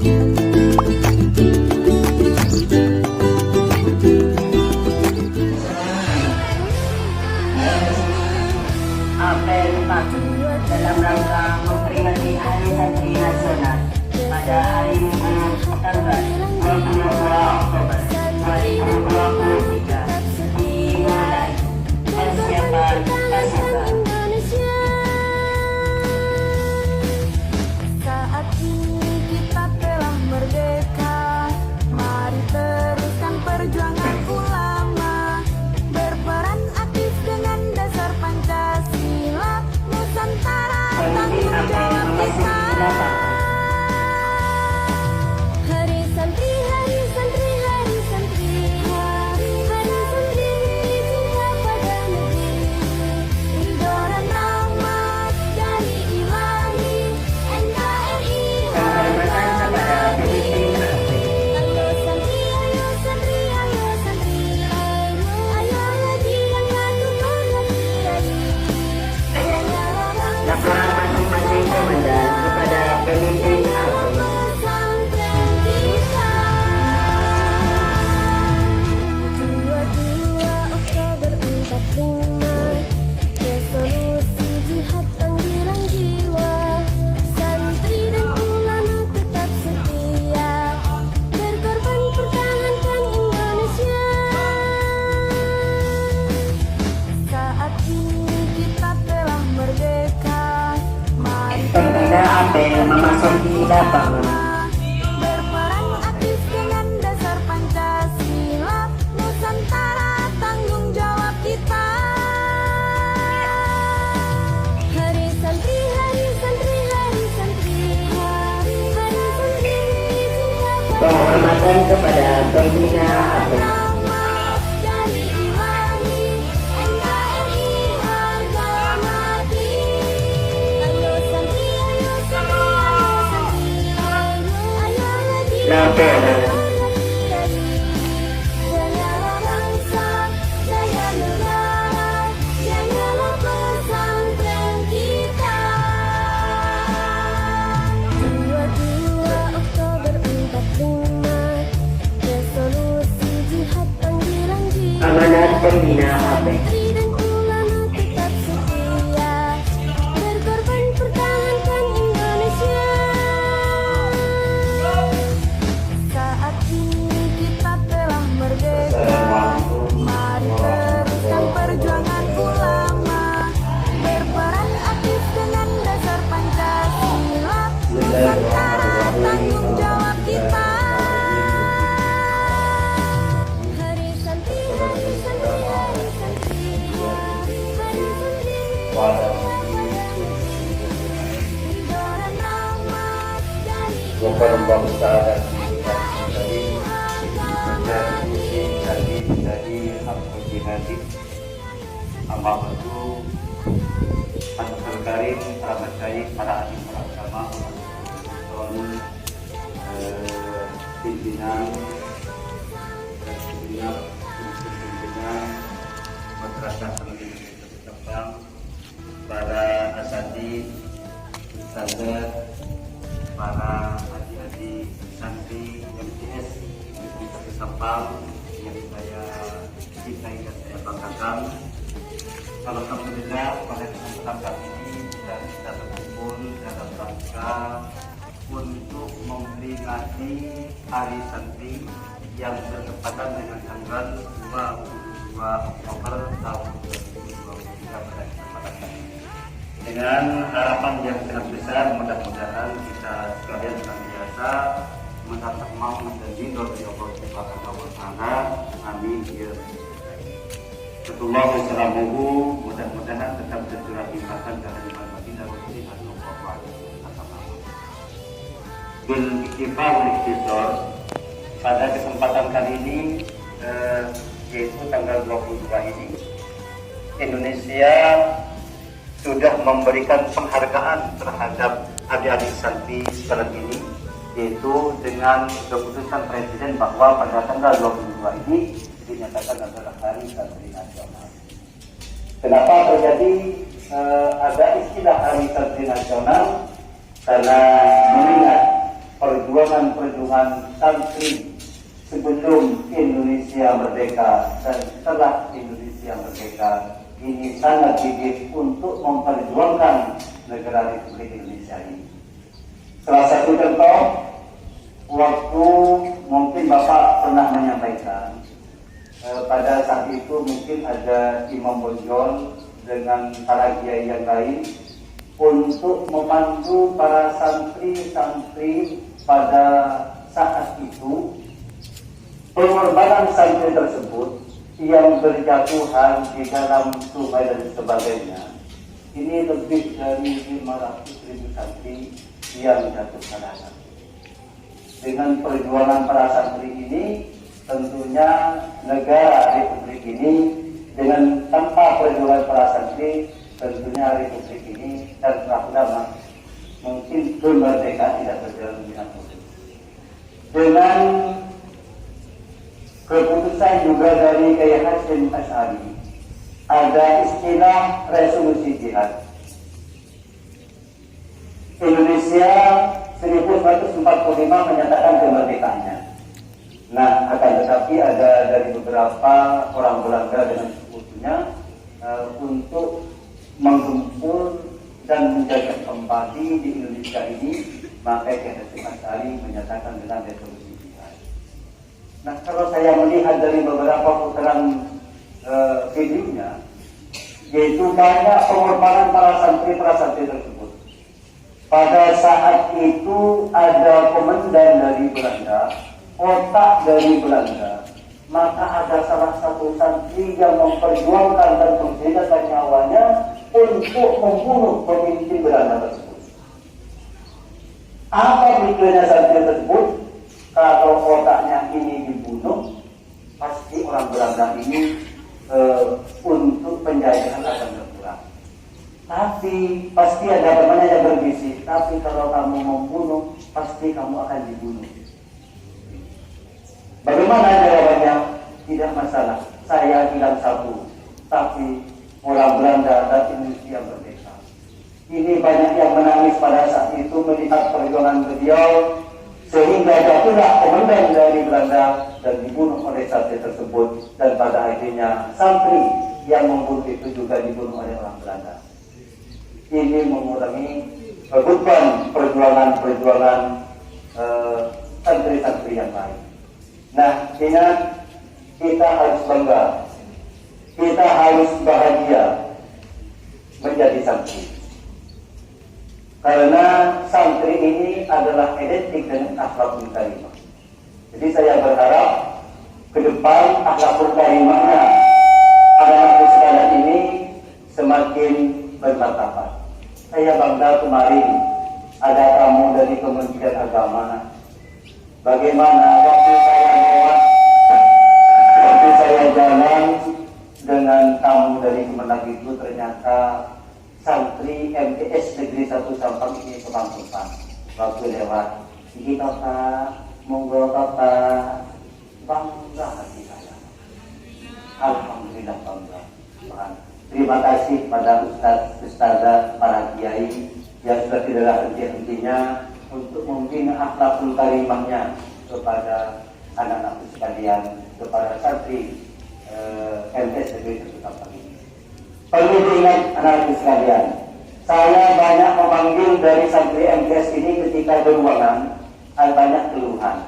Apel pagi dalam rangka memperingati Hari Santri Nasional pada hari tanggal 22 Oktober 2023 dimulai persiapan pasukan. Saat ini kita telah merdeka, mari teruskan perjuangan ulama, berperan aktif dengan dasar Pancasila, Nusantara tanggung jawab kita. Hari Santri, Hari Santri, Hari Santri, Hari Santri, cinta pada negeri, ridho dan rahmat dari Ilahi, NKRI. Penghormatan kepada pemimpin Ayo Santri, ayo Santri, ayo Santri, ayo haji dan lakukan haji. laporan masing-masing komandan kepada pemimpin APEL. Pesantren kita 22 Oktober 45, resolusi jihad panggilan jiwa, santri dan ulama tetap setia, berkorban pertahankan Indonesia. Saat ini kita telah merdeka, mari Pembina APEL memasuki lapangan. berperan aktif dengan dasar Pancasila, Nusantara tanggung jawab kita. Hari Santri, Hari Santri, Hari Santri, Hari Santri, cinta pada Penghormatan kepada pembina APEL. rahmat dari Ilahi, NKRI harga mati. Ayo Santri, ayo Santri, ayo Santri, ayo haji. Laporan. Jayalah bangsa, jaya negara, jayalah pesantren kita. 22 Oktober 45, resolusi jihad panggilan jiwa. Amanat pembina APEL. Santri dan ulama tetap setia, berkorban pertahankan Indonesia. Saat ini kita telah merdeka, mari teruskan perjuangan ulama, berperan aktif dengan dasar Pancasila, Nusantara tanggung jawab kita. Hari Santri, Hari Santri, Hari Santri, Hari Santri, ridho dan rahmat dari Bukan bangsa dan NKRI harga mati. jadi hak jihadi amal itu Anwar Karim, para masyayikh, para alim, para ulama, pimpinan masyarakat pendidikan Sabang, para asatidz, ustadzah, para adik-adik santri MTS Negeri Sabang yang saya cintai dan saya banggakan. Alhamdulillah pada kesempatan kali ini kita berkumpul dalam rangka untuk memperingati Hari Santri yang bertepatan dengan tanggal 22 Oktober tahun 2023 pada kesempatan kali ini. Dengan harapan yang sangat besar, mudah-mudahan kita sekalian senantiasa mendapat mau dan ridho dari Allah Subhanahu wa Ta'ala. Amin ya rabbal alamin. Setullah wassalamuhu, mudah-mudahan tetap tercurah hikmatan dan iman baginda Rasulullah sallallahu alaihi wasallam. Bil iktifar wal ikhtisar, pada kesempatan kali ini yaitu tanggal 22 ini, Indonesia sudah memberikan penghargaan terhadap adik-adik santri sekarang ini, yaitu dengan keputusan Presiden bahwa pada tanggal 22 ini dinyatakan adalah Hari Santri Nasional. Kenapa terjadi ada istilah Hari Santri Nasional? Karena mengingat perjuangan santri sebelum Indonesia merdeka dan setelah Indonesia merdeka ini sangat gigih untuk memperjuangkan negara Republik Indonesia ini. Salah satu contoh, waktu mungkin Bapak pernah menyampaikan pada saat itu mungkin ada Imam Bonjol dengan para kiai yang lain untuk memandu para santri-santri pada saat itu. Pengorbanan santri tersebut yang berjatuhan di dalam sungai dan sebagainya, ini lebih dari 500.000 santri yang jatuh ke dalam. Dengan perjuangan para santri ini, tentunya negara Republik ini dengan tanpa perjuangan para santri, tentunya Republik ini dan lama mungkin kemerdekaan tidak berjalan dengan mulus. Dengan keputusan juga dari Kiai Hasyim Asy'ari, ada istilah resolusi jihad. Indonesia 1945 menyatakan kemerdekaannya. Nah, akan tetapi ada dari beberapa orang Belanda dengan sekutunya untuk menggempur dan menjaga kembali di Indonesia ini, maka Kiai Hasyim Asy'ari menyatakan dengan resolusi jihad. Nah, kalau saya melihat dari beberapa putaran videonya, yaitu banyak pengorbanan para santri tersebut. Pada saat itu ada komandan dari Belanda, otak dari Belanda, maka ada salah satu santri yang memperjuangkan dan memberikan nyawanya untuk membunuh pemimpin Belanda tersebut. Apa pikirnya santri tersebut? Kalau otaknya ini dibunuh, pasti orang Belanda ini untuk penjajahan akan berkurang. Tapi pasti ada temannya yang berbisik, tapi kalau kamu membunuh, pasti kamu akan dibunuh. Bagaimana jawabannya? Tidak masalah, saya bilang satu, tapi orang Belanda dan Indonesia merdeka. Ini banyak yang menangis pada saat itu melihat perjuangan beliau, sehingga jatuhlah komandan dari Belanda dan dibunuh oleh santri tersebut, dan pada akhirnya santri yang membunuh itu juga dibunuh oleh orang Belanda. Ini mengurangi beban perjuangan santri-santri yang lain. Nah, ingat, kita harus bangga, kita harus bahagia menjadi santri. Karena santri ini adalah identik dengan akhlakul karimah. Jadi saya berharap ke depan akhlakul karimahnya anak-anak sekalian ini semakin bermartabat. Saya bangga kemarin ada tamu dari Kementerian Agama. Bagaimana waktu saya jalan dengan tamu dari Kemenag itu, ternyata santri MTS Negeri 1 Sampang ini kebangkitan. Waktu lewat, ini Kakak, monggo Kakak, bangga hati saya. Alhamdulillah bangga. Terima kasih pada Ustazah, para kiai yang sudah tidak henti-hentinya untuk membina akhlakul karimahnya kepada anak-anak sekalian, kepada santri MTS Negeri 1 Sampang ini. Perlu diingat anak-anak sekalian, saya banyak memanggil dari santri MTS ini ketika beruangan, banyak keluhan.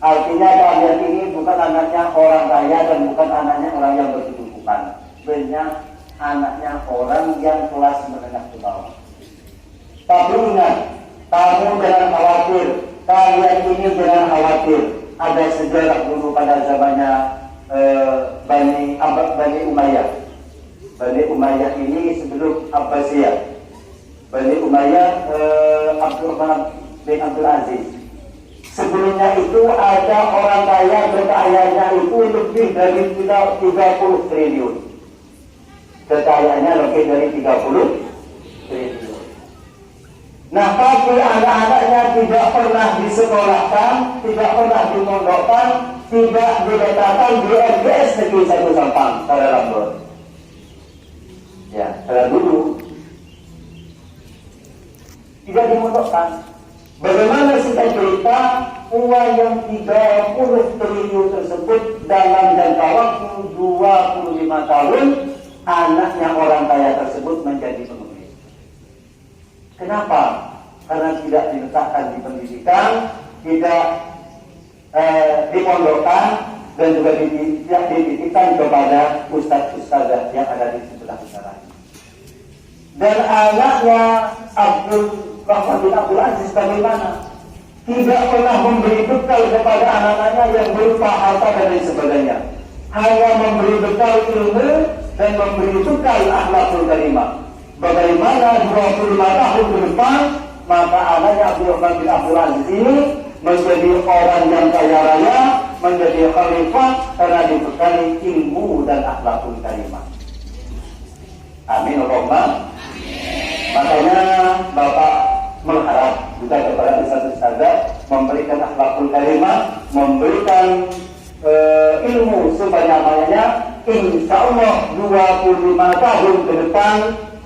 Artinya kalian ini bukan anaknya orang kaya dan bukan anaknya orang yang berkecukupan. Banyak anaknya orang yang kelas menengah ke bawah. Tapi ingat, kamu jangan khawatir, kalian ini jangan khawatir. Ada sejarah dulu pada zamannya Bani Umayyah. Bani Umayyah ini sebelum Abbasiyah. Bani Umayyah Abdurrahman bin Abdul Aziz. Sebelumnya itu ada orang kaya, kekayaannya itu lebih dari 30 triliun. Kekayaannya lebih dari 30 triliun. Nah, tapi anak-anaknya tidak pernah disekolahkan, tidak pernah dimondokkan, tidak diletakkan di MTS Negeri 1 Sampang, pada Rambut. Ya, pada dulu tidak dimondokkan. Bagaimana singkat cerita, uang yang 30 triliun tersebut dalam jangka waktu 25 tahun, anaknya orang kaya tersebut menjadi pengemis. Kenapa? Karena tidak diletakkan di pendidikan, tidak dipondokkan, dan juga tidak dititipkan kepada ustadz-ustadzah yang ada di sebelah utara. Dan anaknya Rahman bin Abdul Aziz bagaimana? Tidak pernah memberi bekal kepada anak-anaknya yang berupa harta dan lain sebagainya. Hanya memberi bekal ilmu dan memberi bekal akhlakul karimah. Bagaimana 25 tahun ke depan, maka anaknya Rahman bin Abdul Aziz ini menjadi orang yang kaya raya, menjadi khalifah karena dibekali ilmu dan akhlakul karimah. Amin Allahumma. Makanya Bapak mengharap juga kepada ustaz-ustazah memberikan akhlakul karimah, memberikan ilmu sebanyak-banyaknya. Insya Allah 25 tahun ke depan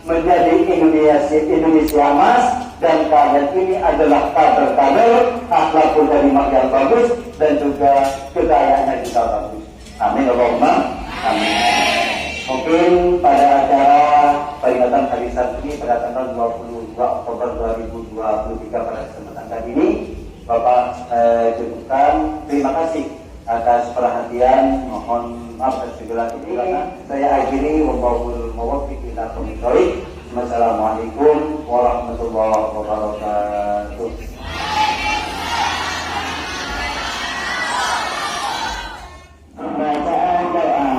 menjadi Indonesia emas, dan kalian ini adalah kader-kader akhlakul karimah yang bagus dan juga kekayaannya juga bagus. Amin Allahumma. Amin. Mungkin pada acara peringatan Hari Santri pada tanggal 22 Oktober 2023 pada kesempatan kali ini, Bapak cukupkan. Terima kasih atas perhatian. Mohon maaf dan segala kekurangan. Saya akhiri wallahul muwaffiq ila aqwamit thoriq. Wassalamualaikum warahmatullahi wabarakatuh. Bacaan doa.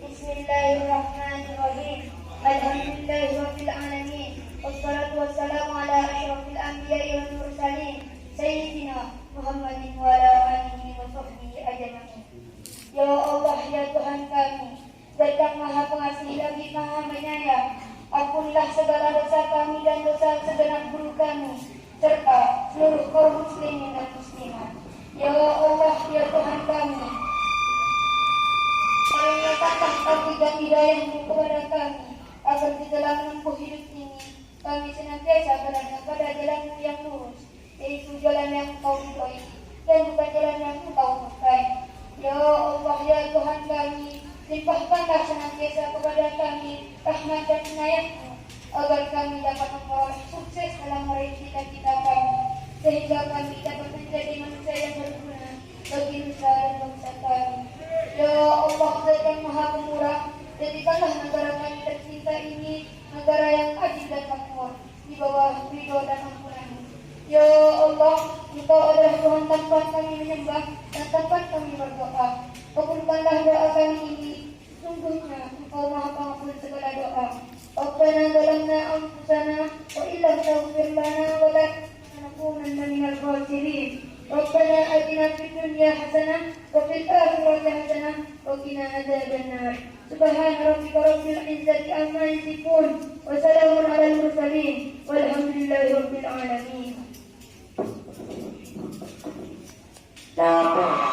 Bismillahirrahmanirrahim. Alhamdulillahirabbil alamin. Wassalatu wassalamu ala asyrafil anbiya'i wal mursalin sayyidina Muhammadin wa ala alihi wa sahbihi ajma'in. Ya Allah, ya Tuhan kami, Zat yang Maha Pengasih lagi Maha Penyayang, ampunilah segala dosa kami dan dosa segenap guru kami serta seluruh kaum muslimin dan muslimat. Ya Allah, ya Tuhan kami, karuniakanlah taufik dan hidayah-Mu kepada kami agar di dalam menempuh hidup ini kami senantiasa berada pada jalan-Mu yang lurus, yaitu jalan yang Engkau ridhoi dan bukan jalan yang Engkau murkai. Ya Allah, ya Tuhan kami, limpahkanlah senantiasa kepada kami rahmat dan inayat-Mu agar kami dapat memperoleh sukses dalam meraih cita-cita kami, sehingga kami dapat menjadi manusia yang berguna bagi nusa dan bangsa kami. Ya Allah, Zat yang Maha Pemurah, jadikanlah negara kami tercinta ini negara yang adil dan makmur di bawah ridho dan ampunan-Mu. Ya Allah, Engkau adalah Tuhan tempat kami menyembah dan tempat kami berdoa. Kabulkanlah doa kami ini. Sungguhnya Engkau Maha Pengampun segala doa. Rabbana zalamna anfusana wa illam taghfir lana wa lanakunanna minal khasirin. Rabbana atina fid dunya hasanah wa fil akhirati hasanah wa qina adzabannar. Subhana rabbika rabbil izzati amma yasifun wa salamun alal mursalin walhamdulillahi rabbil alamin. Dapat